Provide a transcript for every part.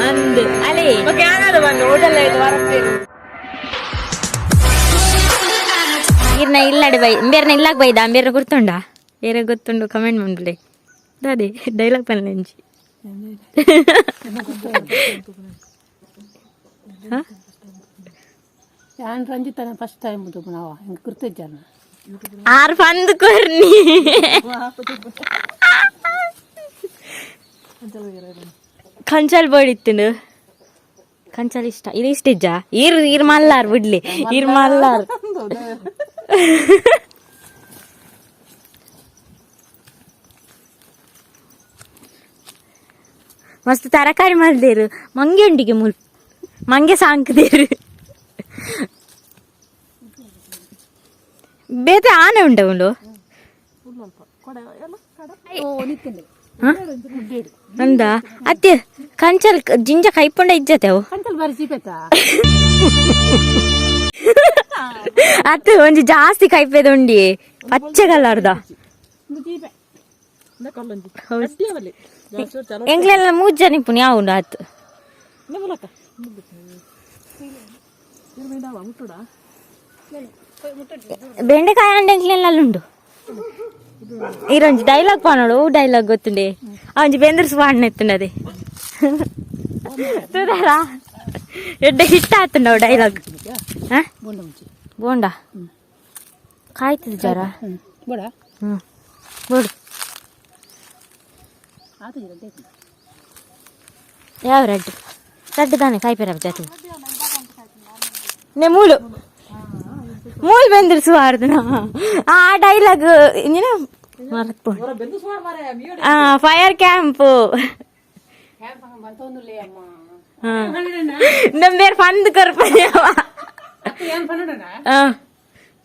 ಅಂದು ಅಲೆ ಇರ್ನ ಇಲ್ಲಡೆ ಬೈ ಬೇರೆನ ಇಲ್ಲಾಗ ಬೈದ ಬೇರೆ ಗುರ್ತುಂಡ ಬೇರೆ ಗೊತ್ತುಂಡು ಕಮೆಂಟ್ ಮಾಡ್ಬಿಡಿ ಅದೇ ಡೈಲಾಗ್ ಪನ್ನೆಂಜಿ ರಂಜಿತನ ಫಸ್ಟ್ ಟೈಮ್ ನಾವು ಹಿಂಗೆ ಗುರ್ತಿದ್ದಾನ ಆರು ಪಂದ್ ಕೊರ್ನಿ ಕಂಚಲ್ ಬೋಡಿತ್ತು ಕಂಚಲ್ ಇಷ್ಟ ಇದು ಇಷ್ಟ ಇಜ್ಜ ಇರ್ ಮಲ್ಲಾರ್ ಬಿಡ್ಲಿ ಇರ್ ಮಲ್ಲಾರ್ ಮಸ್ತ್ ತರಕಾರಿ ಮಲ್ದೇರು ಮಂಗೆ ಉಂಡಿಗೆ ಮುಲ್ ಮಂಗೆ ಸಾಂಕದೇರು ಬೇತೆ ಆನೆ ಉಂಟವಳು ಅಂದ ಅತ್ತೆ ಕಂಚಲ್ ಜಿಂಜ ಕೈಪೊಂಡ ಇಜ್ಜತೆ ಅವು ಅತ್ತೆ ಒಂಜಿ ಜಾಸ್ತಿ ಕೈಪೇದ ಉಂಡಿ ಪಚ್ಚೆ ಕಲರ್ದ ಎಂಗ್ಲೆಲ್ಲ 3 ಜನ ಪುಣ್ಯ ಯಾವ ಉಂಡು ಆತು ಬೆಂಡೆಕಾಯಿ ಅಂಡೆಂಗ್ಲೆಲ್ಲ ಉಂಡು ಈರೊಂಜಿ ಡೈಲಾಗ್ ಪಾನೋಡು ಡೈಲಾಗ್ ಗೊತ್ತುಂಡೆ ಅವಂಜಿ ಬೆಂದ್ರಸ್ ಪಾಡ್ನ ಎತ್ತುಂಡದೆ ಸುಧಾರಾ ಎಡ್ಡ ಹಿಟ್ ಆತುಂಡವು ಡೈಲಾಗ್ ಬೋಂಡ ಕಾಯ್ತದ ಜರ ಬೋಡು ಯಾವ ರೆಡ್ ರೆಡ್ ತಾನೆ ಕಾಯ್ಪೇರ ಜಾತಿ ನೆ ಮೂಳು ಮೂಲ್ ಬೆಂದ್ರಿಸುವಾರ್ದು ಆ ಡೈಲಾಗ್ ನೀನು ಫೈರ್ ಕ್ಯಾಂಪ್ ನಮ್ ಬೇರೆ ಫಂದ್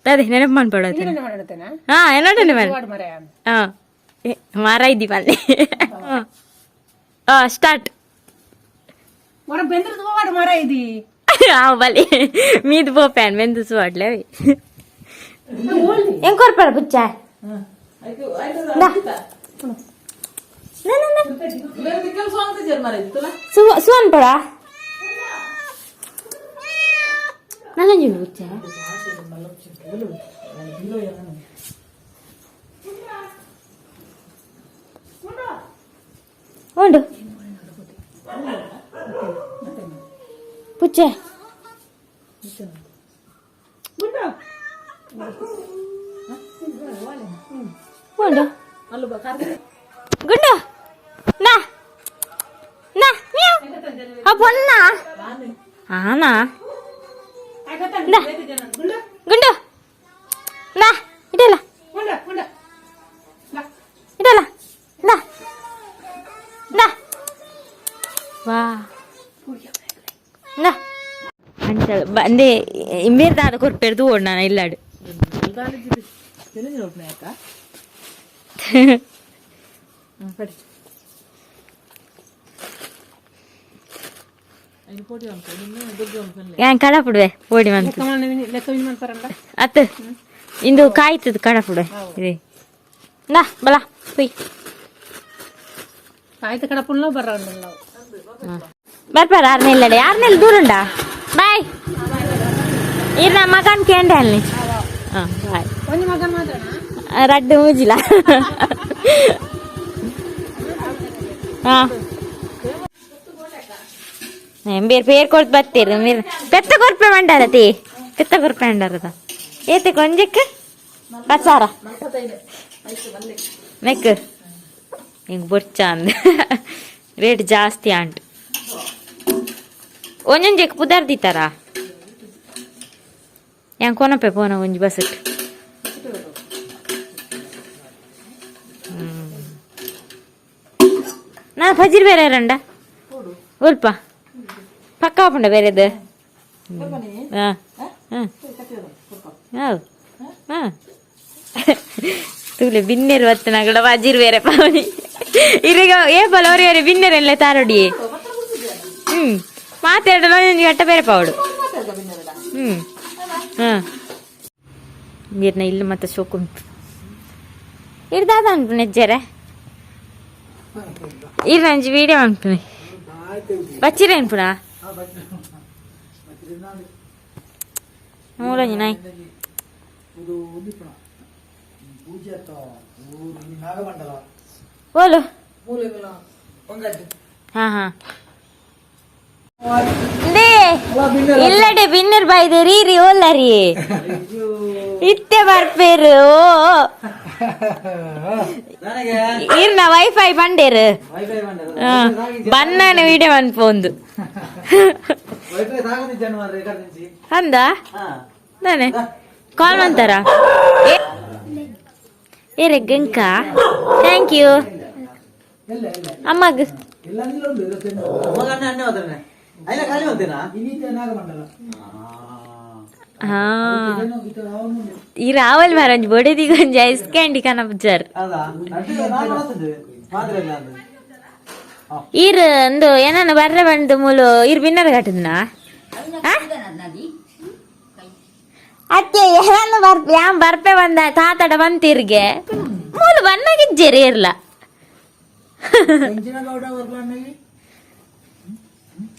ಅದೇ ನೆನಪು ಮಾಡ್ಕೊಡೋದು ಹಾ ಏನೋಟನೆ ಮಾರ ಇದ್ದಿ ಮಲ್ಲಿ ಸ್ಟಾರ್ಟ್ ಮರ ಇದಿ ಬಲಿ ಮೀದ್ ಬೋಪ್ಯಾನ್ ಬೆಂದು ಸುವಾಡ್ಲೆ ಹೆಂಗ್ ಕೊರ್ಪಾರ ಬುಚ್ಚ ಸುವನ್ ಪಡ ನನ್ನ ಬುಚ್ಚ ಉಂಡು ಪುಚ್ಚೆ ಉಂಡು ಗುಂಡು ನಾ ನಾ ಪೊನ್ನ ಆನಾ ಗುಂಡು ನಾ ಇದಲ್ಲ ಇದಲ್ಲ ನಾ ನಾ வா நா அஞ்சல் வந்து இமேர் தான் அதுக்கு ஒரு பெருது ஓடனா இல்லாடு ஏன் கடை போடுவே ஓடி வந்து அத்து இந்த காய்த்தது கடை போடுவே இது நா பலா போய் ಕಾಯ್ತ ಕಡಪುಲ್ಲ ಬರೋಲ್ಲ ಬರ್ಪಾರ ಆರ್ನೆಲ್ಲ ದೂರ ಉಂಟಾ ಬಾಯ್ ಇರ್ ನಮ್ಮ ಮಗನ್ ಕೇಂದ್ರ ಅಲ್ಲಿ ಬಾಯ್ ಒಂದು ಮಗನ್ ಮಾತ್ರ ರಡ್ಡು ಮೂಜಿಲ್ಲ ಬೇರೆ పేరు కొడుతు బత్తీరు మీరు పెద్ద కొరపేమంటారది పెద్ద కొరపేంటారదా ఏతే కొంచెక్కు పచ్చారా నెక్కు ಹಿಂಗೆ ಬೊಚ್ಚ ಅಂದ ರೇಟ್ ಜಾಸ್ತಿ ಅಂಟು ಒಂದೊಂದು ಜಕ್ಕೆ ಪುದಾರ್ದಿತ್ತಾರ ಹೆಂಗೆ ಕೊನಪೆ ಪೋನ ಒಂಜಿ ಬಸಟ್ ನಾ ಫಜೀರ್ ಬೇರೆ ರಂಡ ಉಲ್ಪ ಪಕ್ಕ ಪುಂಡ ಬೇರೆದು ಹಾಂ ಹಾಂ ಹೌದು ಹಾಂ ತುಲೆ ಬಿನ್ನೆರು ಹೊತ್ತು ನಗಡ ವಜೀರ್ ಬೇರೆ ಪಾವನಿ ಇರಿಗ ಏ ಬಲವರಿ ಬಿನ್ನೆರೆಲ್ಲ ತಾರೊಡಿ ಮಾತಾಡಲು ಗಟ್ಟ ಬೇರೆ ಪಾವಡು ಹಾಂ ನೀರ್ನ ಇಲ್ಲಿ ಮತ್ತೆ ಸೋಕುಂಟು ಇರ್ದಾದ ಅನ್ಪು ನೆಜ್ಜರೆ ಇರ್ ನಂಜಿ ವಿಡಿಯೋ ಅನ್ಪುನಿ ಬಚ್ಚಿರೇನು ಪುನಃ ಮೂಲ ನಾಯಿ ಓಲು ಹಾ ಹಾ ಇಲ್ಲಡೆ ಬಿನ್ನರ್ ಬಾಯ್ದೆ ರೀ ಓಲ್ಲರಿ ಇತ್ತೆ ಬರ್ಪೇರು ಇರ್ನ ವೈಫೈ ಬಂಡೇರು ಬನ್ನಾನ ವಿಡಿಯೋ ಅನ್ಪೊಂದು ಅಂದ ನಾನೆ ಕಾಲ್ ಮಾಡ್ತಾರ ಏರೆ ಗಂಕ ಥ್ಯಾಂಕ್ ಯು ಅಮ್ಮಗ್ ಈ ರಾವಲ್ ಮಹಾರಾಜ್ ಬೊಡೆದಿ ಗೊಂಜ ಐಸ್ ಕ್ಯಾಂಡಿ ಕನಪಜಾರ್ ಈರ್ ಒಂದು ಏನನ್ನ ಬರ್ರೆ ಬಂದು ಮೂಲು ಈರ್ ಬಿನ್ನರ್ ಕಟ್ಟದ್ನ ಅತ್ತೆ ಏನನ್ನು ಬರ್ಪೆ ಬಂದ ತಾತಡ ಬಂತಿರ್ಗೆ ಮೂಲು ಬನ್ನಾಗಿಜ್ಜೇರಿ ಇರ್ಲ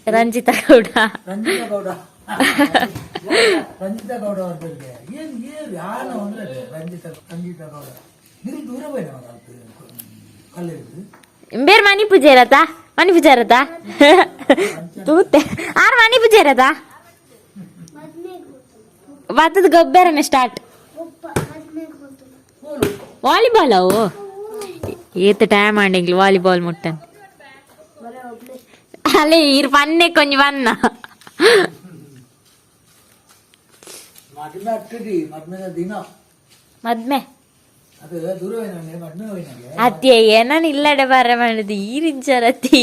ರಂಜಿತಾ ಗೌಡ ಬೇರೆ ಮನಿ ಪೂಜೆ ಇರತ್ತಾ ಮನಿ ಪೂಜೆ ಇರತ್ತಾ ತೂತೆ ಆರು ಮನಿ ಪೂಜೆ ಇರತ್ತಾ ಬತ್ತದ ಗೊಬ್ಬರನೇ ಸ್ಟಾರ್ಟ್ ವಾಲಿಬಾಲ್ ಅವು ಏತ್ ಟೈಮ್ ಆಂಡಿಂಗ್ಲು ವಾಲಿಬಾಲ್ ಮುಟ್ಟನ್ ಅಲ್ಲೇ ಇರ್ ಪನ್ನೆ ಕೊಂಚ ಬನ್ನ ಮದ್ಮೆ ಅತ್ತೆ ಏನನ್ ಇಲ್ಲಡೆ ಬರ ಮಾಡಿದ್ ಈರಿಂಚರತಿ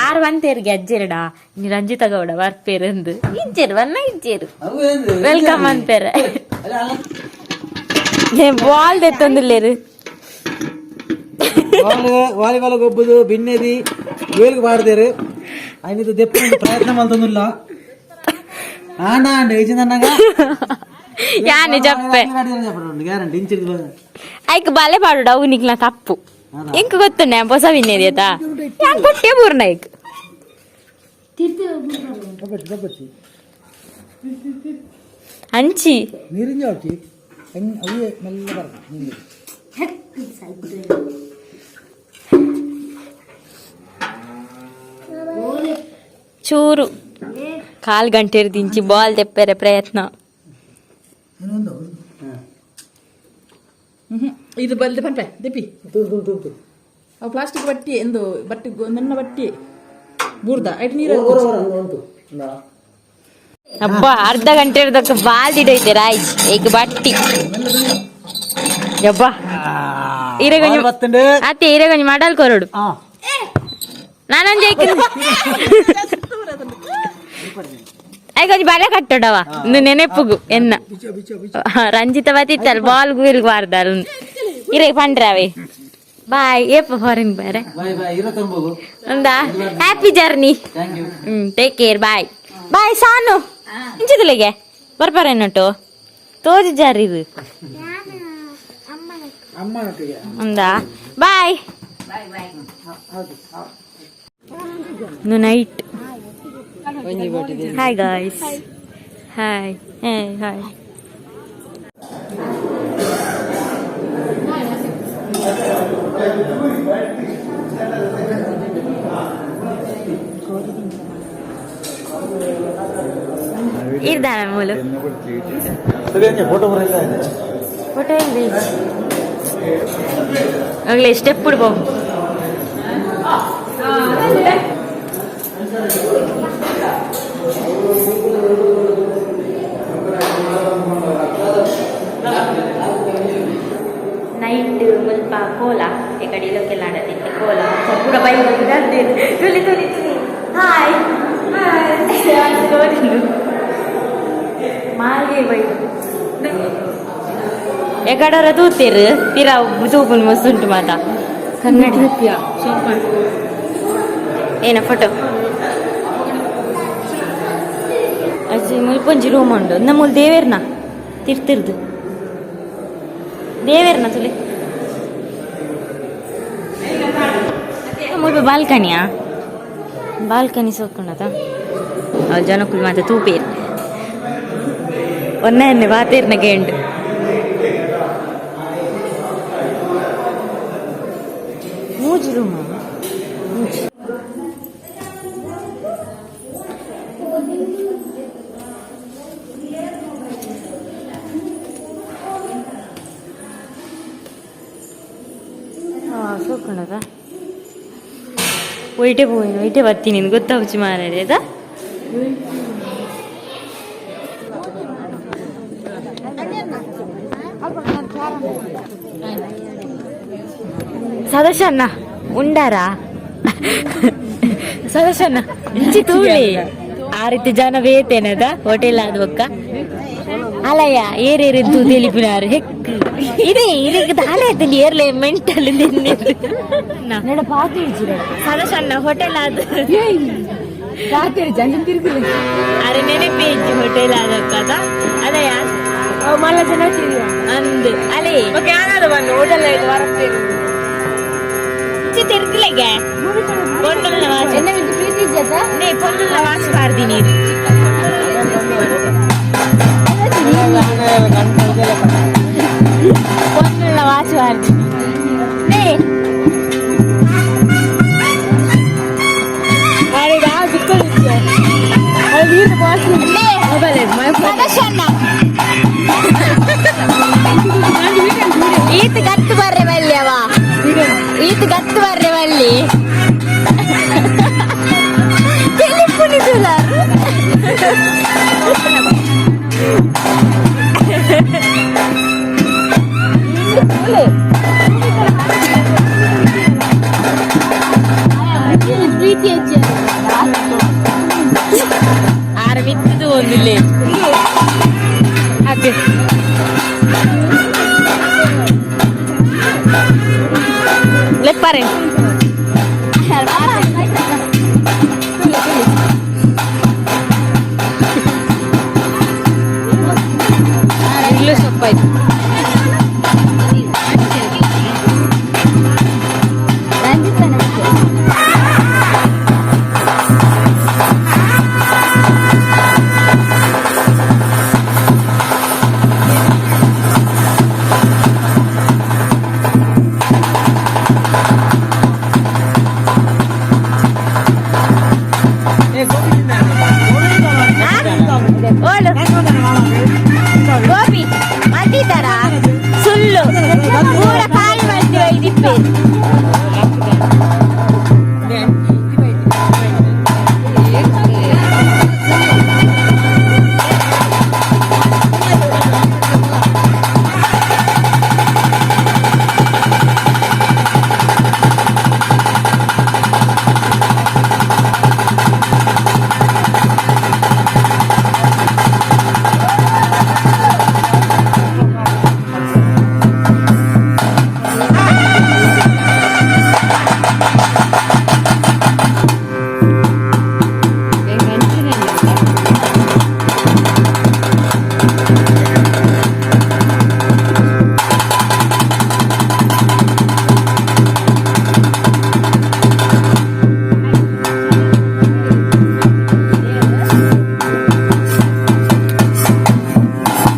ಆರು ಬಂತೇರ್ಗೆ ಅಜ್ಜೆರಡ ನೀ ರಂಜಿತಾ ಗೌಡ ಬರ್ಪೇರಂದು ಇಜ್ಜೇರು ಬನ್ನ ಇಜ್ಜೇರು ವೆಲ್ಕಮ್ ಅಂತಾರ ಬಾಲ್ ತೆತ್ತೊಂದಿಲ್ಲೇರು ವಾಲಿಬಾಲ್ ಗೊಬ್ಬುದು ಬಿನ್ನೆದಿ ವೇಲ್ಗೆ ಬಾರ್ದೇರು ಐನಿದು ದೆಪ್ಪ ಪ್ರಯತ್ನ ಮಲ್ತೊಂದಿಲ್ಲ ಆಂಡ ಆಂಡ ಈಜಿನ ನನಗ ಯಾನೆ ಜಪ್ಪೆ ಗ್ಯಾರಂಟಿ ಇಂಚಿದ ಐಕ್ ಬಾಲೆ ಪಾಡು ಅವು ನಿಕ್ಲ ತಪ್ಪು ಎಂಕ್ ಗೊತ್ತುಂಡೆ ಹೊಸ ಬಿನ್ನೆದಿ ಆಯ್ತಾ ಯಾಕೆ ಕೊಟ್ಟೆ ಪೂರ್ಣ ಐಕ್ ಹಂಚಿ ನೀರಿಂಜ ಹೊಟ್ಟಿ ಅವೇ ಮೆಲ್ಲ ಬರ್ತದೆ ಚೂರು ಕಾಲ್ ಗಂಟೆ ದಿಂಚಿ ಬಾಲ್ ತೆಪ್ಪರೆ ಪ್ರಯತ್ನ ಇದು ಬಲ್ದೆ ಪಂಪೆ ದೆಪ್ಪಿ ಅವು ಪ್ಲಾಸ್ಟಿಕ್ ಬಟ್ಟಿ ಎಂದು ಬಟ್ಟೆ ನನ್ನ ಬಟ್ಟಿ ಬೂರ್ದ ಐಟ್ ನೀರು ಅಪ್ಪ ಅರ್ಧ ಗಂಟೆ ಇರ್ದಕ್ಕ ಬಾಲ್ ದಿಡೈತೆ ರಾಯ್ ಈಗ ಬಟ್ಟಿ ಯಬ್ಬ ಇರೆಗೊಂಜಿ ಅತ್ತೆ ಇರೆಗೊಂಜಿ ಮಾಡಲ್ ಕೊರಡು ನಾನೊಂದು ಐಗೊಂಜಿ ಬಲೆ ಕಟ್ಟೋಡವ ಒಂದು ನೆನೆಪುಗು ಎನ್ನ ರಂಜಿತ ಬತ್ತಿತ್ತಲ್ಲ ಬಾಲ್ ಗುಲ್ಗ್ ಬಾರ್ದಾರ ಇರೆ ಪಂಡ್ರಾವೆ ಬಾಯ್ ಏಪ ಫಾರಿನ್ ಬೇರೆ ಒಂದಾ happy journey take care bye bye ಸಾನು ಇಂಚಿದಲಿಗೆ ಬರ್ಬಾರೇನೊಟ್ಟು ತೋಜಿ ಜಾರಿ ಇದು ಒಂದಾ bye night hi guys hi hi ಇರ್ದಾನ ಮೂಲು ಫೋಟೋ ಎಲ್ಲಿ ಆಗ್ಲೇ ಸ್ಟೆಪ್ ಇಡ್ಬೋ ನೈಟ್ ಸ್ವಲ್ಪ ಕೋಲ ಈ ಕಡೆ ಇಲ್ಲೋಕೆಲ್ಲ ಆಡತ್ತಿದ್ದೆ ಕೋಲ ಪೂರ ಬೈ ತುಲಿ ತುಲಿ ತುಲಿ ಹಾಯ್ ಮಾಲ್ಗೆ ಬೈ ಎಕಡರ ತೂತೀರು ತೀರಾ ತೂಪುನ್ ಮಸ್ತುಂಟು ಮಾತ ಕನ್ನಡಿ ಏನ ಫೋಟೋ ಅಜ್ಜಿ ಮುಲ್ಪೊಂಜಿ ರೂಮ್ ಉಂಡು ನಮ್ಮೂಲ್ ದೇವೇರ್ನ ತಿರ್ತಿರ್ದು ದೇವೇರ್ನ ತುಲಿ ಮುಲ್ಪ ಬಾಲ್ಕನಿಯಾ ಬಾಲ್ಕನಿ ಸೋಕೊಂಡದ ಜನಕ್ಕೂ ಮಾತ್ರ ತೂಪೇರು ಒನ್ನೆ ವಾತೇರ್ನ ಗೇಂಡು ಮೂಜಿ ರೂಮ ಮೂಜಿ ಸೋಕೊಂಡದ ಒಯ್ಟೆ ಬರ್ತೀನಿ ಗೊತ್ತಾವುಚಿ ಮಾರಾಡಿ ಆಯ್ತಾ ಸದಸ್ಯನ್ನ ಉಂಡಾರಾ ಸದಸ್ಯನ್ನ ಇಂಚಿ ತೂಳಿ ಆ ರೀತಿ ಜನ ಬೇತೇನದ ಹೋಟೆಲ್ ಆದ ಒಕ್ಕ ಅಲಯ್ಯ ಏರೇರಿದ್ದು ತಿಳಿಪಿನಾರು ಹೆಕ್ ಇದೇ ಇದಕ್ಕೆ ದಾಲೆ ಆಯ್ತಂಡಿ ಏರ್ಲೆ ಮೆಂಟಲ್ ನಡ ಪಾತಿ ಸದಸ್ಯನ್ನ ಹೋಟೆಲ್ ಆದ ಅರೆ ನೆನಪೇ ಇಜ್ಜಿ ಹೋಟೆಲ್ ಆದ ಒಕ್ಕದ ಅದಯ್ಯ ಮಲ್ಲ ಜನ ಅಂದು ಅಲೇ ಹೋಟೆಲ್ ಆಯ್ತು ವರತ್ತೇನೆ ತಿರ್ಗಲೆಗೆ ಪೊಂಡಲ್ನ ವಾಚ್ ಪೊಂಡಲ್ನ ವಾಚ್ ಪಾಡ್ದೀನಿ ಪೊಂಡಲ್ನ ವಾಚ್ ಪಾಡ್ದೀನಿ ಈತ್ ಗತ್ತು ಬರ್ರೆ ಬಲ್ಲಿ ಅವ ಈತ್ ಗತ್ತು ಬರ್ರೆ ಬಲ್ಲಿ ಆರ ಮಿತ್ತದು ಒಂದಿಲ್ಲ ಅದೇ ಲೆಪ್ಪರೆ ಇಲ್ಲೂ ಸೊಪ್ಪಾಯ್ತು ಗೋಪಿ ಮತ್ತಿದ್ದಾರ ಸುಳ್ಳು ಪೂರ ಖಾಲಿ ಮಾಡ್ತೀವಿ